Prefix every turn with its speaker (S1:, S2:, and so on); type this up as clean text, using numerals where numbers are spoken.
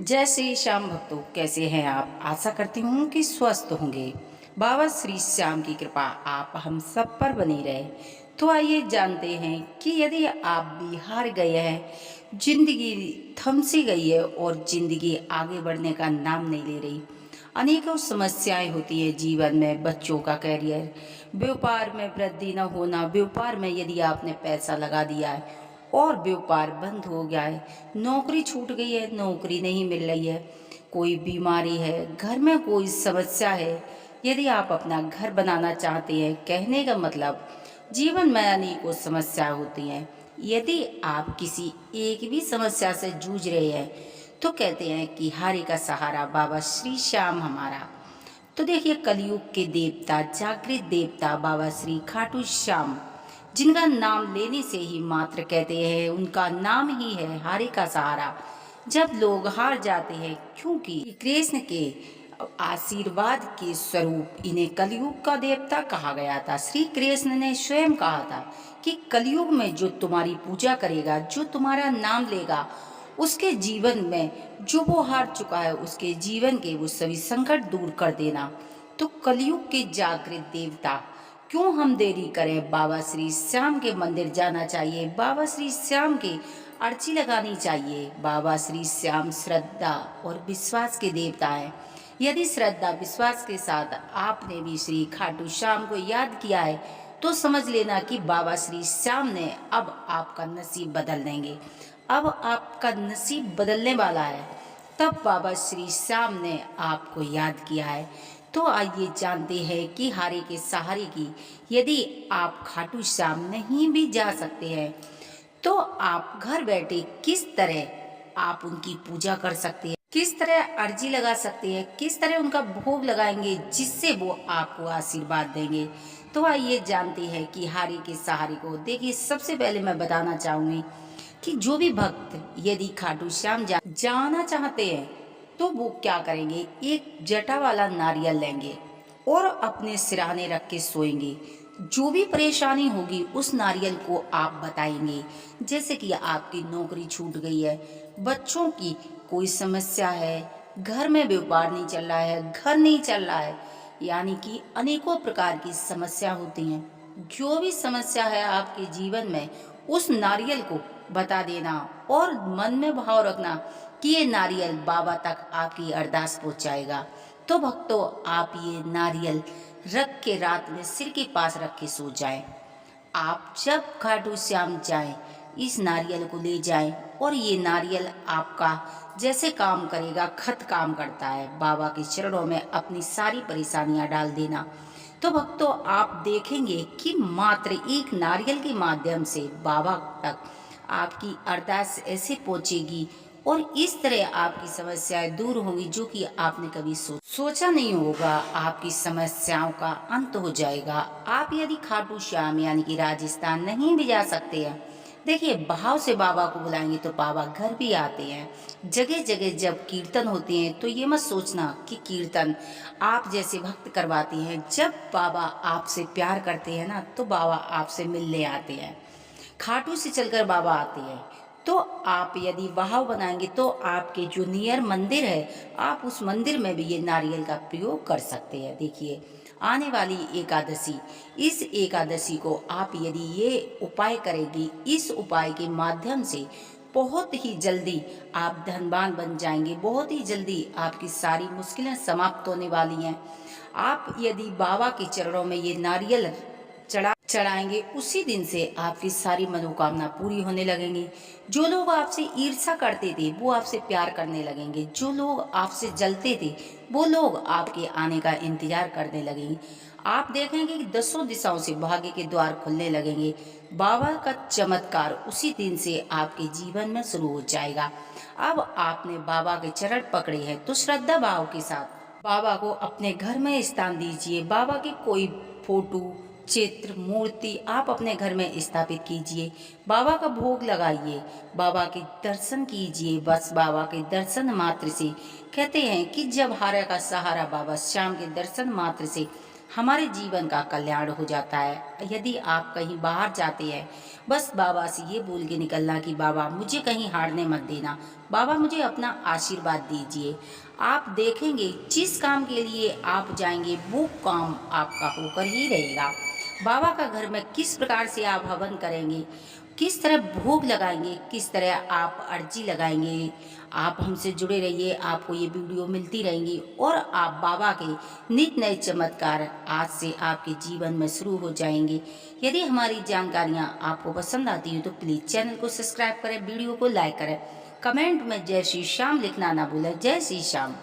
S1: जय श्री श्याम भक्तों, कैसे हैं आप। आशा करती हूँ कि स्वस्थ होंगे। बाबा श्री श्याम की कृपा आप हम सब पर बनी रहे। तो आइए जानते हैं कि यदि आप भी हार गए हैं, जिंदगी थम सी गई है और जिंदगी आगे बढ़ने का नाम नहीं ले रही। अनेकों समस्याएं होती है जीवन में। बच्चों का कैरियर, व्यापार में वृद्धि न होना, व्यापार में यदि आपने पैसा लगा दिया है और व्यापार बंद हो गया है, नौकरी छूट गई है, नौकरी नहीं मिल रही है, कोई बीमारी है, घर में कोई समस्या है, यदि आप अपना घर बनाना चाहते हैं, कहने का मतलब जीवन में अनेकों समस्या होती हैं। यदि आप किसी एक भी समस्या से जूझ रहे हैं तो कहते हैं कि हारे का सहारा बाबा श्री श्याम हमारा। तो देखिए, कलयुग के देवता, जागृत देवता बाबा श्री खाटू श्याम, जिनका नाम लेने से ही मात्र कहते हैं उनका नाम ही है हारे का सहारा। जब लोग हार जाते हैं, क्योंकि कृष्ण के आशीर्वाद के स्वरूप इन्हें कलयुग का देवता कहा गया था। श्री कृष्ण ने स्वयं कहा था कि कलयुग में जो तुम्हारी पूजा करेगा, जो तुम्हारा नाम लेगा, उसके जीवन में जो वो हार चुका है, उसके जीवन के वो सभी संकट दूर कर देना। तो कलयुग के जागृत देवता, क्यों हम देरी करें, बाबा श्री श्याम के मंदिर जाना चाहिए, बाबा श्री श्याम के अर्जी लगानी चाहिए। बाबा श्री श्याम श्रद्धा और विश्वास के देवता हैं। यदि श्रद्धा विश्वास के साथ आपने भी श्री खाटू श्याम को याद किया है तो समझ लेना कि बाबा श्री श्याम ने अब आपका नसीब बदल देंगे। अब आपका नसीब बदलने वाला है। तब बाबा श्री श्याम ने आपको याद किया है। तो आइए जानते हैं कि हारे के सहारे की यदि आप खाटू श्याम नहीं भी जा सकते हैं तो आप घर बैठे किस तरह आप उनकी पूजा कर सकते हैं, किस तरह अर्जी लगा सकते हैं, किस तरह उनका भोग लगाएंगे जिससे वो आपको आशीर्वाद देंगे। तो आइए जानते हैं कि हारे के सहारे को। देखिए, सबसे पहले मैं बताना चाहूंगी कि जो भी भक्त यदि खाटू श्याम जाना चाहते हैं तो वो क्या करेंगे, एक जटा वाला नारियल लेंगे और अपने सिरहाने रख के सोएंगे। जो भी परेशानी होगी उस नारियल को आप बताएंगे। जैसे कि आपकी नौकरी छूट गई है, बच्चों की कोई समस्या है, घर में व्यापार नहीं चल रहा है, घर नहीं चल रहा है, यानी कि अनेकों प्रकार की समस्या होती हैं। जो भी समस्या है आपके जीवन में, उस नारियल को बता देना और मन में भाव रखना कि ये नारियल बाबा तक आपकी अरदास पहुंचाएगा। तो भक्तों, आप ये नारियल रख के रात में सिर के पास रख के सो जाएं। आप जब खाटू श्याम जाएं, इस नारियल को ले जाएं और ये नारियल आपका जैसे काम करेगा, खत काम करता है। बाबा के चरणों में अपनी सारी परेशानियां डाल देना। तो भक्तों, आप देखेंगे कि मात्र एक नारियल के माध्यम से बाबा तक आपकी अरदास ऐसे पहुंचेगी और इस तरह आपकी समस्याएं दूर होंगी जो कि आपने कभी सोचा नहीं होगा। आपकी समस्याओं का अंत हो जाएगा। आप यदि खाटू श्याम यानी कि राजस्थान नहीं भी जा सकते हैं, देखिए, भाव से बाबा को बुलाएंगे तो बाबा घर भी आते हैं। जगह जगह जब कीर्तन होते हैं तो ये मत सोचना कि कीर्तन आप जैसे भक्त करवाते हैं। जब बाबा आपसे प्यार करते हैं ना, तो बाबा आपसे मिलने आते हैं। खाटू से चलकर बाबा आते हैं। तो आप यदि भाव बनाएंगे तो आपके जो नियर मंदिर है, आप उस मंदिर में भी ये नारियल का प्रयोग कर सकते हैं। देखिए, आने वाली एकादशी, इस एकादशी को आप यदि ये उपाय करेंगी, इस उपाय के माध्यम से बहुत ही जल्दी आप धनवान बन जाएंगे। बहुत ही जल्दी आपकी सारी मुश्किलें समाप्त होने वाली हैं। आप यदि बाबा के चरणों में ये नारियल चढ़ाएंगे, उसी दिन से आपकी सारी मनोकामना पूरी होने लगेंगी। जो लोग आपसे ईर्ष्या करते थे वो आपसे प्यार करने लगेंगे। जो लोग आपसे जलते थे वो लोग आपके आने का इंतजार करने लगेंगे। आप देखेंगे कि दसों दिशाओं से भाग्य के द्वार खुलने लगेंगे। बाबा का चमत्कार उसी दिन से आपके जीवन में शुरू हो जाएगा। अब आपने बाबा के चरण पकड़े हैं तो श्रद्धा भाव के साथ बाबा को अपने घर में स्थान दीजिए। बाबा की कोई फोटो, चित्र, मूर्ति आप अपने घर में स्थापित कीजिए। बाबा का भोग लगाइए, बाबा के दर्शन कीजिए। बस बाबा के दर्शन मात्र से, कहते हैं कि जब हारे का सहारा बाबा श्याम के दर्शन मात्र से हमारे जीवन का कल्याण हो जाता है। यदि आप कहीं बाहर जाते हैं, बस बाबा से ये बोल के निकलना कि बाबा मुझे कहीं हारने मत देना, बाबा मुझे अपना आशीर्वाद दीजिए। आप देखेंगे जिस काम के लिए आप जाएंगे वो काम आपका होकर ही रहेगा। बाबा का घर में किस प्रकार से आप हवन करेंगे, किस तरह भोग लगाएंगे, किस तरह आप अर्जी लगाएंगे, आप हमसे जुड़े रहिए, आपको ये वीडियो मिलती रहेंगी और आप बाबा के नित नए चमत्कार आज से आपके जीवन में शुरू हो जाएंगे। यदि हमारी जानकारियाँ आपको पसंद आती हैं तो प्लीज़ चैनल को सब्सक्राइब करें, वीडियो को लाइक करें, कमेंट में जय श्री श्याम लिखना ना भूलें। जय श्री श्याम।